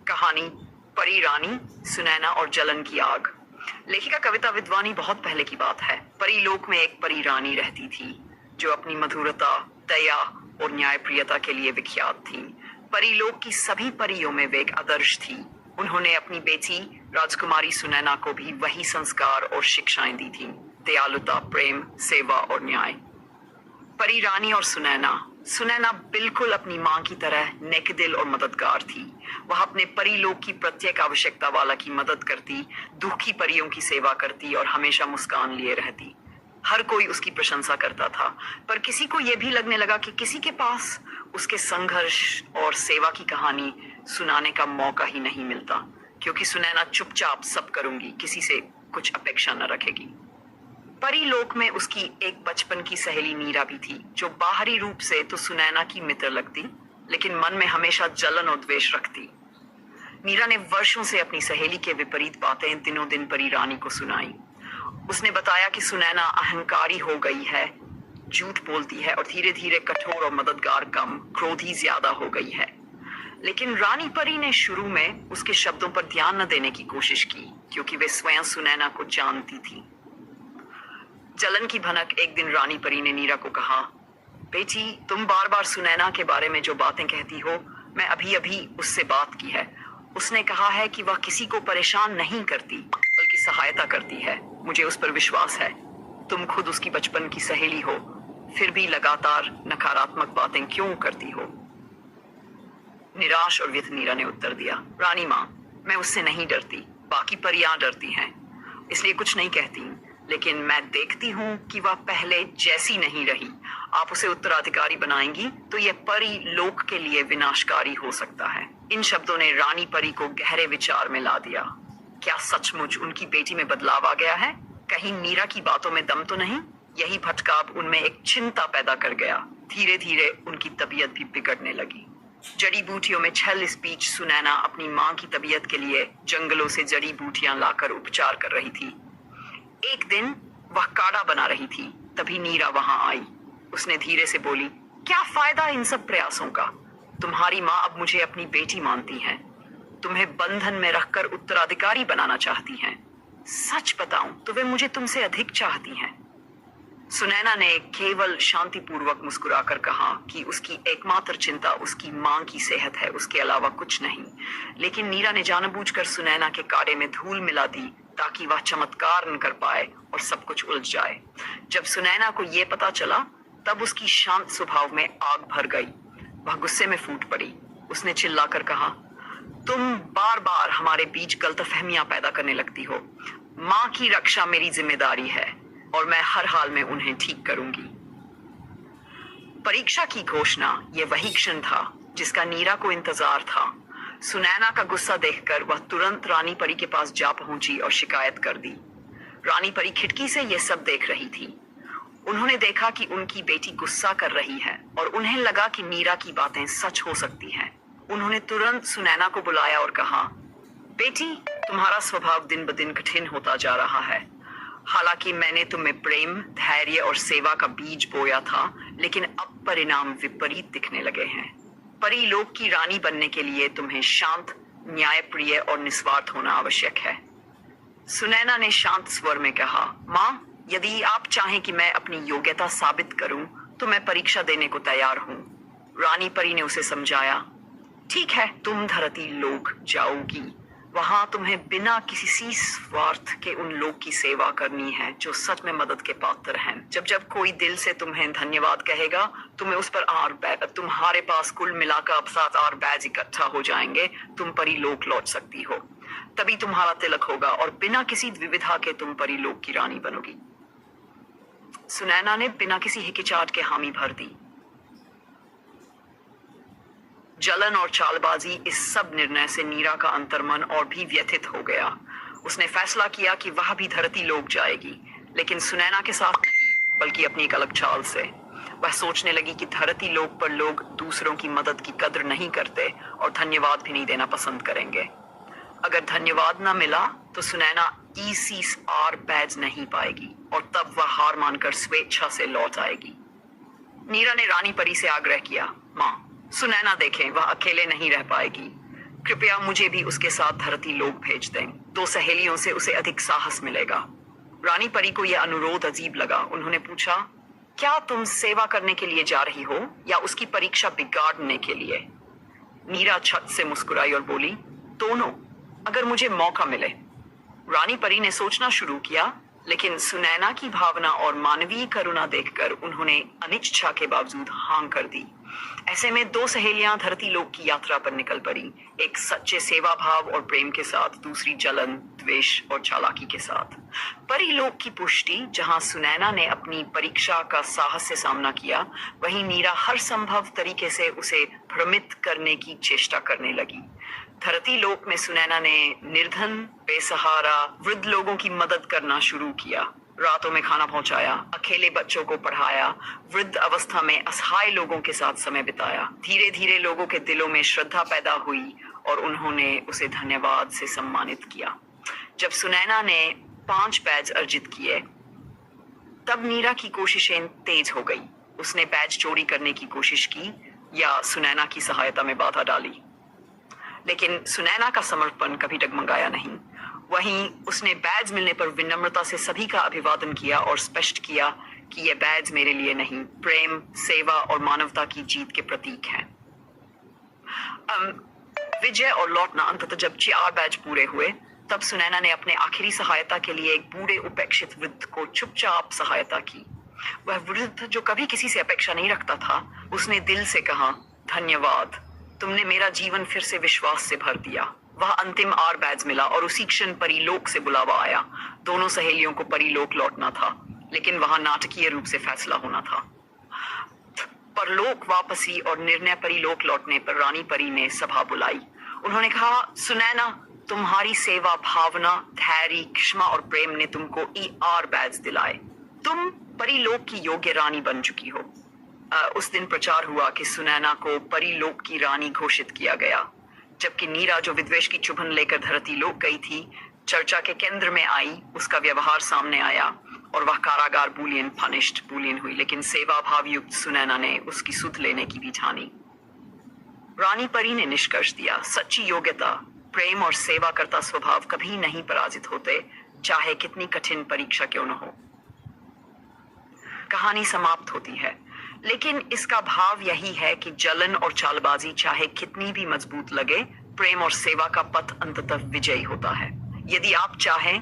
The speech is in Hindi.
कहानी परी रानी, सुनैना और जलन की आग। लेखिका कविता विद्वानी बहुत पहले की बात है। परी लोक में एक परी रानी रहती थी जो अपनी मधुरता, दया और न्यायप्रियता के लिए विख्यात थी। परी लोक की सभी परियों में वे एक आदर्श थी। उन्होंने अपनी बेटी राजकुमारी सुनैना को भी वही संस्कार और शिक्षाएं दी थी: दयालुता, प्रेम, सेवा और न्याय। परी रानी और सुनैना बिल्कुल अपनी मां की तरह नेकदिल और मददगार थी। वह अपने परी लोक की प्रत्येक आवश्यकता वाला की मदद करती, दुखी परियों की सेवा करती और हमेशा मुस्कान लिए रहती। हर कोई उसकी प्रशंसा करता था, पर किसी को यह भी लगने लगा कि किसी के पास उसके संघर्ष और सेवा की कहानी सुनाने का मौका ही नहीं मिलता, क्योंकि सुनैना चुपचाप सब करूंगी, किसी से कुछ अपेक्षा न रखेगी। परी लोक में उसकी एक बचपन की सहेली नीरा भी थी, जो बाहरी रूप से तो सुनैना की मित्र लगती, लेकिन मन में हमेशा जलन और द्वेष रखती। नीरा ने वर्षों से अपनी सहेली के विपरीत बातें दिनों दिन परी रानी को सुनाई। उसने बताया कि सुनैना अहंकारी हो गई है, झूठ बोलती है और धीरे धीरे कठोर और मददगार कम, क्रोधी ज्यादा हो गई है। लेकिन रानी परी ने शुरू में उसके शब्दों पर ध्यान न देने की कोशिश की, क्योंकि वे स्वयं सुनैना को जानती थी। जलन की भनक एक दिन रानी परी ने नीरा को कहा, बेटी, तुम बार बार सुनैना के बारे में जो बातें कहती हो, मैं अभी अभी उससे बात की है। उसने कहा है कि वह किसी को परेशान नहीं करती, बल्कि सहायता करती है। मुझे उस पर विश्वास है। तुम खुद उसकी बचपन की सहेली हो, फिर भी लगातार नकारात्मक बातें क्यों करती हो? निराश और व्यथित नीरा ने उत्तर दिया, रानी माँ, मैं उससे नहीं डरती, बाकी परियां डरती हैं, इसलिए कुछ नहीं कहती। लेकिन मैं देखती हूँ कि वह पहले जैसी नहीं रही। आप उसे उत्तराधिकारी बनाएंगी तो यह परी लोक के लिए विनाशकारी हो सकता है। इन शब्दों ने रानी परी को गहरे विचार में ला दिया। क्या सचमुच उनकी बेटी में बदलाव आ गया है? कहीं नीरा की बातों में दम तो नहीं? यही भटकाव उनमें एक चिंता पैदा कर गया। धीरे धीरे उनकी तबीयत भी बिगड़ने लगी। जड़ी बूटियों में छल इस बीच सुनैना अपनी माँ की तबीयत के लिए जंगलों से जड़ी बूटियां लाकर उपचार कर रही थी। एक दिन वह काढ़ा बना रही थी, तभी नीरा वहां आई। उसने धीरे से बोली, क्या फायदा इन सब प्रयासों का? तुम्हारी माँ अब मुझे अपनी बेटी मानती हैं, तुम्हें बंधन में रखकर उत्तराधिकारी बनाना चाहती हैं। सच बताऊं तो वे मुझे तुमसे अधिक चाहती हैं। सुनैना ने केवल शांतिपूर्वक मुस्कुराकर कहा कि उसकी एकमात्र चिंता उसकी मां की सेहत है, उसके अलावा कुछ नहीं। लेकिन नीरा ने जानबूझकर सुनैना के काढ़े में धूल मिला दी ताकि वह चमत्कार न कर पाए और सब कुछ उलझ जाए। जब सुनैना को यह पता चला, तब उसकी शांत स्वभाव में आग भर गई। वह गुस्से में फूट पड़ी। उसने चिल्लाकर कहा, तुम बार बार हमारे बीच गलतफहमियां पैदा करने लगती हो। मां की रक्षा मेरी जिम्मेदारी है और मैं हर हाल में उन्हें ठीक करूंगी। परीक्षा की घोषणा यह वही क्षण था जिसका नीरा को इंतजार था। सुनैना का गुस्सा देखकर वह तुरंत रानी परी के पास जा पहुंची और शिकायत कर दी। रानी परी खिड़की से यह सब देख रही थी। उन्होंने देखा कि उनकी बेटी गुस्सा कर रही है और उन्हें लगा कि नीरा की बातें सच हो सकती हैं। उन्होंने तुरंत सुनैना को बुलाया और कहा, बेटी, तुम्हारा स्वभाव दिन ब दिन कठिन होता जा रहा है। हालांकि मैंने तुम्हें प्रेम, धैर्य और सेवा का बीज बोया था, लेकिन अब परिणाम विपरीत दिखने लगे हैं। परी लोक की रानी बनने के लिए तुम्हें शांत, न्यायप्रिय और निस्वार्थ होना आवश्यक है। सुनैना ने शांत स्वर में कहा, माँ, यदि आप चाहें कि मैं अपनी योग्यता साबित करूं, तो मैं परीक्षा देने को तैयार हूं। रानी परी ने उसे समझाया, ठीक है, तुम धरती लोक जाओगी। वहां तुम्हें बिना किसी स्वार्थ के उन लोग की सेवा करनी है जो सच में मदद के पात्र हैं। जब जब कोई दिल से तुम्हें धन्यवाद कहेगा, तुम्हें उस पर तुम्हारे पास कुल मिलाकर अब 7 और बैज इकट्ठा हो जाएंगे। तुम परी लोक लौट सकती हो। तभी तुम्हारा तिलक होगा और बिना किसी द्विविधा के तुम परी लोक की रानी बनोगी। सुनैना ने बिना किसी हिचकिचाहट के हामी भर दी। जलन और चालबाजी इस सब निर्णय से नीरा का अंतर्मन और भी व्यथित हो गया। उसने फैसला किया कि वह भी धरती लोक जाएगी, लेकिन सुनैना के साथ नहीं, बल्कि अपनी एक अलग चाल से। वह सोचने लगी कि धरती लोक पर लोग दूसरों की मदद की कद्र नहीं करते और धन्यवाद भी नहीं देना पसंद करेंगे। अगर धन्यवाद न मिला तो सुनैना ECR बैज नहीं पाएगी और तब वह हार मानकर स्वेच्छा से लौट आएगी। नीरा ने रानी परी से आग्रह किया, माँ, सुनैना देखें, वह अकेले नहीं रह पाएगी। कृपया मुझे भी उसके साथ धरती लोक भेज दें। 2 सहेलियों से उसे अधिक साहस मिलेगा। रानी परी को यह अनुरोध अजीब लगा। उन्होंने पूछा, क्या तुम सेवा करने के लिए जा रही हो या उसकी परीक्षा बिगाड़ने के लिए? नीरा छत से मुस्कुराई और बोली, दोनों, अगर मुझे मौका मिले। रानी परी ने सोचना शुरू किया, लेकिन सुनैना की भावना और मानवीय करुणा देखकर उन्होंने अनिच्छा के बावजूद हाँ कर दी। ऐसे में 2 सहेलियां धरती लोक की यात्रा पर निकल पड़ी, एक सच्चे सेवा भाव और प्रेम के साथ, दूसरी जलन, द्वेष और चालाकी के साथ। परीलोक की पुष्टि, जहां सुनैना ने अपनी परीक्षा का साहस से सामना किया, वहीं नीरा हर संभव तरीके से उसे भ्रमित करने की चेष्टा करने लगी। धरती लोक में सुनैना ने निर्धन, बेसहारा, वृद्ध लोगों की मदद करना शुरू किया। रातों में खाना पहुंचाया, अकेले बच्चों को पढ़ाया, वृद्ध अवस्था में असहाय लोगों के साथ समय बिताया। धीरे धीरे लोगों के दिलों में श्रद्धा पैदा हुई और उन्होंने उसे धन्यवाद से सम्मानित किया। जब सुनैना ने 5 बैज अर्जित किए, तब नीरा की कोशिशें तेज हो गई। उसने बैज चोरी करने की कोशिश की या सुनैना की सहायता में बाधा डाली, लेकिन सुनैना का समर्पण कभी डगमगाया नहीं। वहीं उसने बैज मिलने पर विनम्रता से सभी का अभिवादन किया और स्पष्ट किया कि यह बैज मेरे लिए नहीं, प्रेम, सेवा और मानवता की जीत के प्रतीक हैं। विजय और लौटना। अंततः जब 4 बैज पूरे हुए, तब सुनैना ने अपने आखिरी सहायता के लिए एक बूढ़े उपेक्षित वृद्ध को चुपचाप सहायता की। वह वृद्ध, जो कभी किसी से अपेक्षा नहीं रखता था, उसने दिल से कहा, धन्यवाद, तुमने मेरा जीवन फिर से विश्वास से भर दिया। वह अंतिम 8 बैज मिला और उसी क्षण परीलोक से बुलावा आया। दोनों सहेलियों को परीलोक लौटना था, लेकिन वहां नाटकीय रूप से फैसला होना था। परलोक वापसी और निर्णय। परीलोक लौटने पर रानी परी ने सभा बुलाई। उन्होंने कहा, सुनैना, तुम्हारी सेवा भावना, धैर्य, क्षमा और प्रेम ने तुमको ER बैज दिलाए। तुम परीलोक की योग्य रानी बन चुकी हो। उस दिन प्रचार हुआ कि सुनैना को परीलोक की रानी घोषित किया गया, जबकि नीरा, जो विद्वेष की चुभन लेकर धरती लोक गई थी, चर्चा के केंद्र में आई। उसका व्यवहार सामने आया और वह कारागार बुलियन हुई, लेकिन सेवा भाव युक्त सुनैना ने उसकी सुध लेने की भी ठानी। रानी परी ने निष्कर्ष दिया, सच्ची योग्यता, प्रेम और सेवा करता स्वभाव कभी नहीं पराजित होते, चाहे कितनी कठिन परीक्षा क्यों न हो। कहानी समाप्त होती है, लेकिन इसका भाव यही है कि जलन और चालबाजी चाहे कितनी भी मजबूत लगे, प्रेम और सेवा का पथ अंततः विजयी होता है। यदि आप चाहें